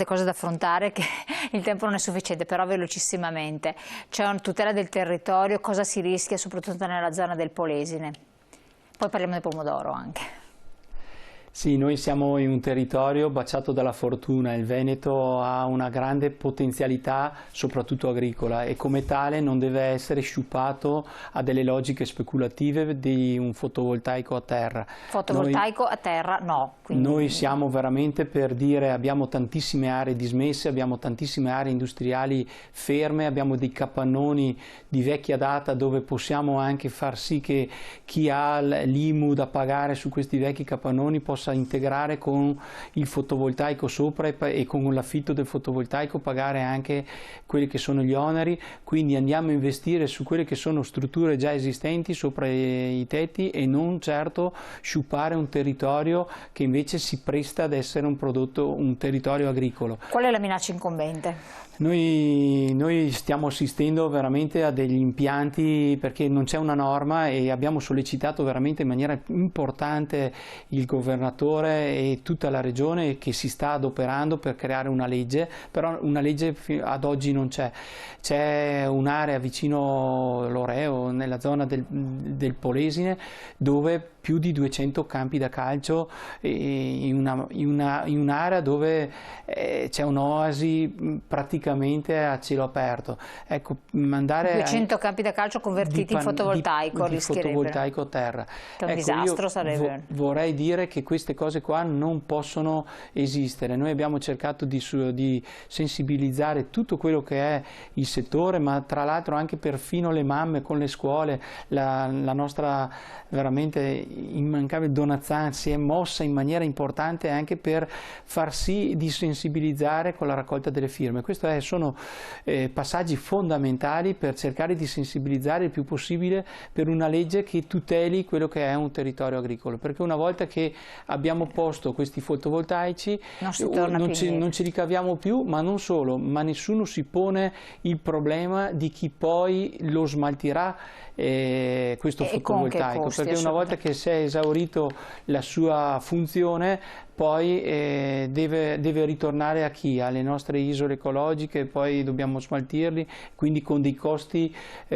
cose da affrontare, che il tempo non è sufficiente, però velocissimamente. C'è una tutela del territorio, cosa si rischia soprattutto nella zona del Polesine? Poi parliamo del pomodoro anche. Sì, noi siamo in un territorio baciato dalla fortuna, il Veneto ha una grande potenzialità soprattutto agricola e come tale non deve essere sciupato a delle logiche speculative di un fotovoltaico a terra. Fotovoltaico a terra no. Quindi... Noi siamo veramente per dire abbiamo tantissime aree dismesse, abbiamo tantissime aree industriali ferme, abbiamo dei capannoni di vecchia data dove possiamo anche far sì che chi ha l'IMU da pagare su questi vecchi capannoni possa integrare con il fotovoltaico sopra e con l'affitto del fotovoltaico pagare anche quelli che sono gli oneri, quindi andiamo a investire su quelle che sono strutture già esistenti sopra i tetti e non certo sciupare un territorio che invece si presta ad essere un territorio agricolo. Qual è la minaccia incombente? Noi stiamo assistendo veramente a degli impianti perché non c'è una norma e abbiamo sollecitato veramente in maniera importante il governatore e tutta la regione che si sta adoperando per creare una legge, però una legge ad oggi non c'è. C'è un'area vicino Loreo, nella zona del Polesine, dove più di 200 campi da calcio in un'area dove c'è un'oasi praticamente a cielo aperto. Ecco, 200 campi da calcio convertiti in fotovoltaico di fotovoltaico a terra. Che un disastro sarebbe. Vorrei dire che queste cose qua non possono esistere. Noi abbiamo cercato di sensibilizzare tutto quello che è il settore, ma tra l'altro anche perfino le mamme con le scuole, la nostra veramente immancabile Donazzan si è mossa in maniera importante anche per far sì di sensibilizzare con la raccolta delle firme. Questi sono passaggi fondamentali per cercare di sensibilizzare il più possibile per una legge che tuteli quello che è un territorio agricolo, perché una volta che abbiamo posto questi fotovoltaici non ci ricaviamo più, ma non solo, ma nessuno si pone il problema di chi poi lo smaltirà questo fotovoltaico, perché una volta che si è esaurito la sua funzione poi deve ritornare a chi? Alle nostre isole ecologiche, poi dobbiamo smaltirli, quindi con dei costi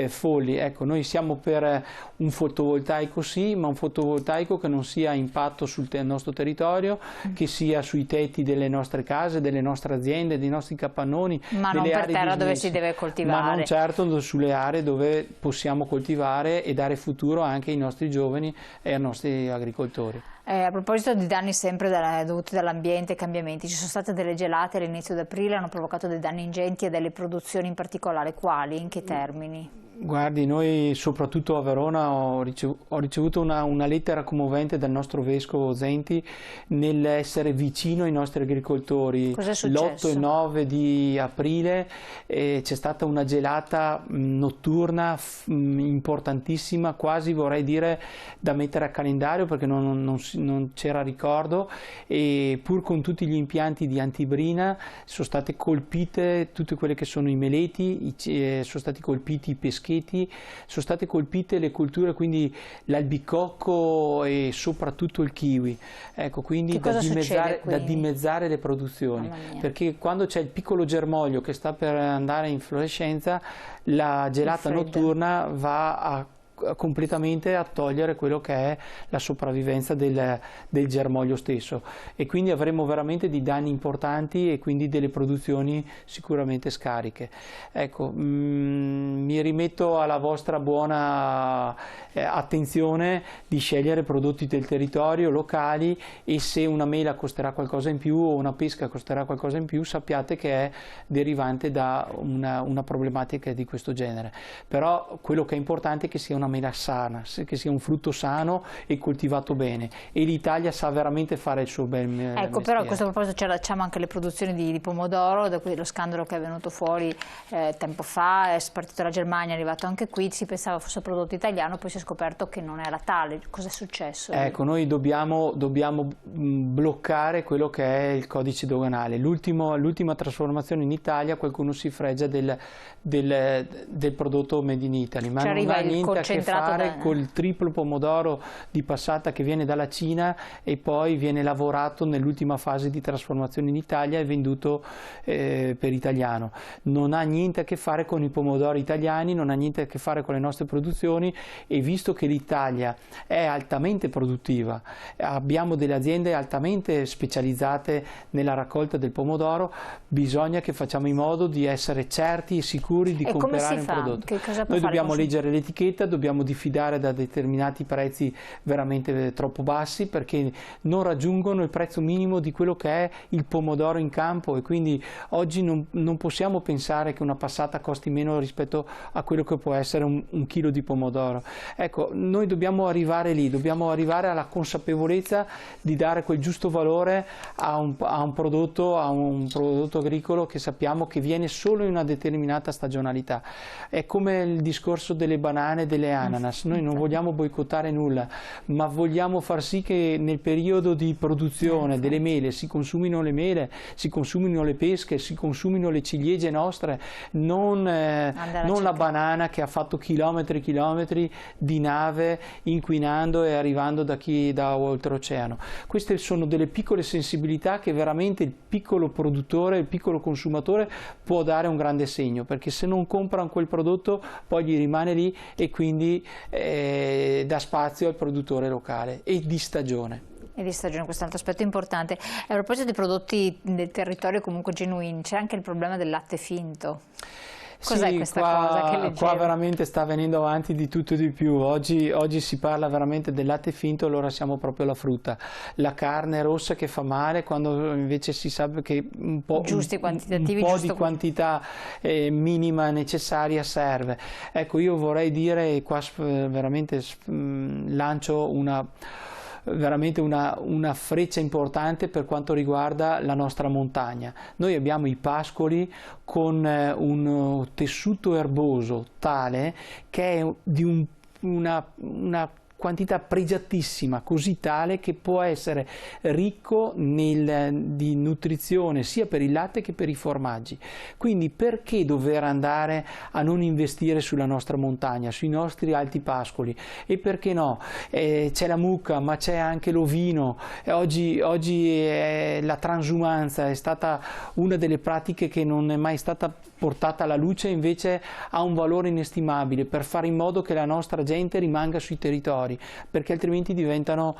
folli. Ecco, noi siamo per un fotovoltaico sì, ma un fotovoltaico che non sia a impatto sul nostro territorio, che sia sui tetti delle nostre case, delle nostre aziende, dei nostri capannoni. Ma non per terra dove si deve coltivare. Ma non certo sulle aree dove possiamo coltivare e dare futuro anche ai nostri giovani e ai nostri agricoltori. A proposito di danni sempre dovuti dall'ambiente e cambiamenti, ci sono state delle gelate all'inizio di aprile, hanno provocato dei danni ingenti e delle produzioni in particolare. Quali? In che termini? Guardi, noi soprattutto a Verona ho ricevuto una lettera commovente dal nostro vescovo Zenti nell'essere vicino ai nostri agricoltori. L'8 e 9 di aprile c'è stata una gelata notturna importantissima, quasi vorrei dire da mettere a calendario perché non c'era ricordo, e pur con tutti gli impianti di antibrina sono state colpite tutte quelle che sono i meleti, sono stati colpiti i peschetti, sono state colpite le culture, quindi l'albicocco e soprattutto il kiwi. Ecco, quindi da dimezzare le produzioni, perché quando c'è il piccolo germoglio che sta per andare in florescenza, la gelata notturna va completamente a togliere quello che è la sopravvivenza del germoglio stesso, e quindi avremo veramente dei danni importanti e quindi delle produzioni sicuramente scariche. Ecco, mi rimetto alla vostra buona attenzione di scegliere prodotti del territorio, locali, e se una mela costerà qualcosa in più o una pesca costerà qualcosa in più, sappiate che è derivante da una problematica di questo genere. Però quello che è importante è che sia una mela sana, che sia un frutto sano e coltivato bene, e l'Italia sa veramente fare il suo bel mestiere. Ecco, però a questo proposito ci allacciamo anche alle produzioni di pomodoro, da cui lo scandalo che è venuto fuori tempo fa, è spartito la Germania, è arrivato anche qui, si pensava fosse prodotto italiano, poi si è scoperto che non era tale. Cosa è successo? Ecco, noi dobbiamo bloccare quello che è il codice doganale. L'ultima trasformazione in Italia, qualcuno si fregia del prodotto made in Italy, ma non ha niente a che che fare col triplo pomodoro di passata che viene dalla Cina e poi viene lavorato nell'ultima fase di trasformazione in Italia e venduto per italiano. Non ha niente a che fare con i pomodori italiani, non ha niente a che fare con le nostre produzioni, e visto che l'Italia è altamente produttiva, abbiamo delle aziende altamente specializzate nella raccolta del pomodoro, bisogna che facciamo in modo di essere certi e sicuri di comprare un prodotto. Noi dobbiamo leggere l'etichetta, dobbiamo diffidare da determinati prezzi veramente troppo bassi, perché non raggiungono il prezzo minimo di quello che è il pomodoro in campo, e quindi oggi non possiamo pensare che una passata costi meno rispetto a quello che può essere un chilo di pomodoro. Ecco, noi dobbiamo arrivare lì, dobbiamo arrivare alla consapevolezza di dare quel giusto valore a un prodotto agricolo che sappiamo che viene solo in una determinata stagionalità. È come il discorso delle banane e delle ananas. Noi non vogliamo boicottare nulla, ma vogliamo far sì che nel periodo di produzione delle mele si consumino le mele, si consumino le pesche, si consumino le ciliegie nostre, non la banana che ha fatto chilometri e chilometri di nave inquinando e arrivando da oltreoceano. Queste sono delle piccole sensibilità che veramente il piccolo produttore, il piccolo consumatore può dare un grande segno, perché se non comprano quel prodotto poi gli rimane lì, e quindi dà spazio al produttore locale e di stagione. E di stagione, questo è un altro aspetto importante. A proposito di prodotti del territorio comunque genuini, c'è anche il problema del latte finto. Cos'è questa cosa che leggevo? Qua veramente sta venendo avanti di tutto e di più. Oggi si parla veramente del latte finto, allora siamo proprio alla frutta. La carne rossa che fa male, quando invece si sa che un po' di quantità minima necessaria serve. Ecco, io vorrei dire, e qua veramente lancio veramente una freccia importante per quanto riguarda la nostra montagna. Noi abbiamo i pascoli con un tessuto erboso tale che è di una quantità pregiatissima, così tale che può essere ricco di nutrizione sia per il latte che per i formaggi. Quindi perché dover andare a non investire sulla nostra montagna, sui nostri alti pascoli? E perché no? C'è la mucca, ma c'è anche l'ovino. Oggi la transumanza è stata una delle pratiche che non è mai stata portata alla luce, invece ha un valore inestimabile per fare in modo che la nostra gente rimanga sui territori, perché altrimenti diventano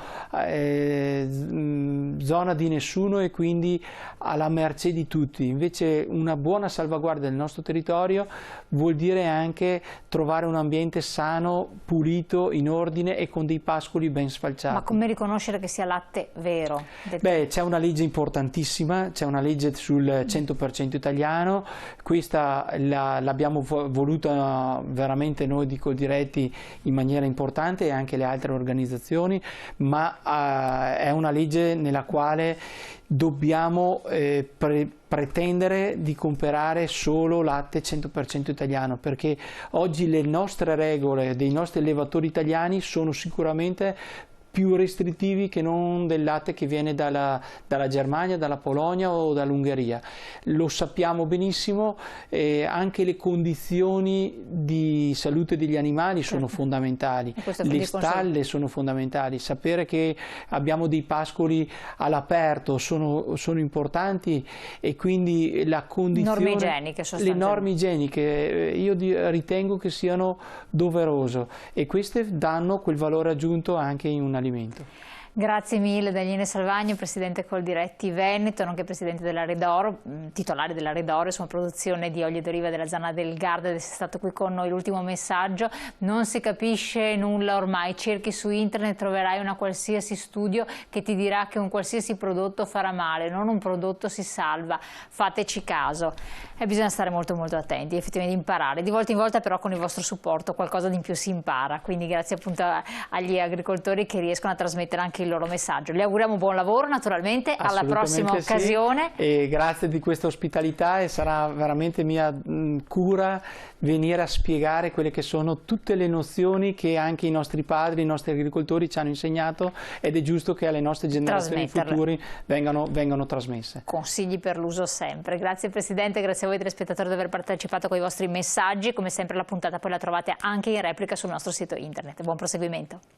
zona di nessuno e quindi alla mercé di tutti. Invece una buona salvaguardia del nostro territorio vuol dire anche trovare un ambiente sano, pulito, in ordine e con dei pascoli ben sfalciati. Ma come riconoscere che sia latte vero? Beh, c'è una legge importantissima, c'è una legge sul 100% italiano. Questa l'abbiamo voluta veramente noi di Coldiretti in maniera importante, e anche le altre organizzazioni, ma è una legge nella quale dobbiamo pretendere di comprare solo latte 100% italiano, perché oggi le nostre regole dei nostri allevatori italiani sono sicuramente più restrittivi che non del latte che viene dalla Germania, dalla Polonia o dall'Ungheria. Lo sappiamo benissimo, anche le condizioni di salute degli animali sono fondamentali, le stalle sono fondamentali, sapere che abbiamo dei pascoli all'aperto sono importanti, e quindi la condizione, norme igieniche, le norme igieniche io ritengo che siano doverose, e queste danno quel valore aggiunto anche in un alimento. Grazie mille Daniele Salvagno, presidente Coldiretti Veneto, nonché presidente della Redoro, titolare della Redoro, insomma, produzione di olio d'oliva della zona del Garda, ed è stato qui con noi. L'ultimo messaggio: non si capisce nulla ormai, cerchi su internet, troverai una qualsiasi studio che ti dirà che un qualsiasi prodotto farà male, non un prodotto si salva, fateci caso. E bisogna stare molto attenti, effettivamente imparare, di volta in volta però con il vostro supporto qualcosa di in più si impara, quindi grazie appunto agli agricoltori che riescono a trasmettere anche il loro messaggio. Gli auguriamo buon lavoro naturalmente, alla prossima occasione. Sì. E grazie di questa ospitalità, e sarà veramente mia cura venire a spiegare quelle che sono tutte le nozioni che anche i nostri padri, i nostri agricoltori ci hanno insegnato, ed è giusto che alle nostre generazioni future vengano trasmesse. Consigli per l'uso sempre. Grazie Presidente, grazie a voi telespettatori di aver partecipato con i vostri messaggi. Come sempre la puntata poi la trovate anche in replica sul nostro sito internet. Buon proseguimento.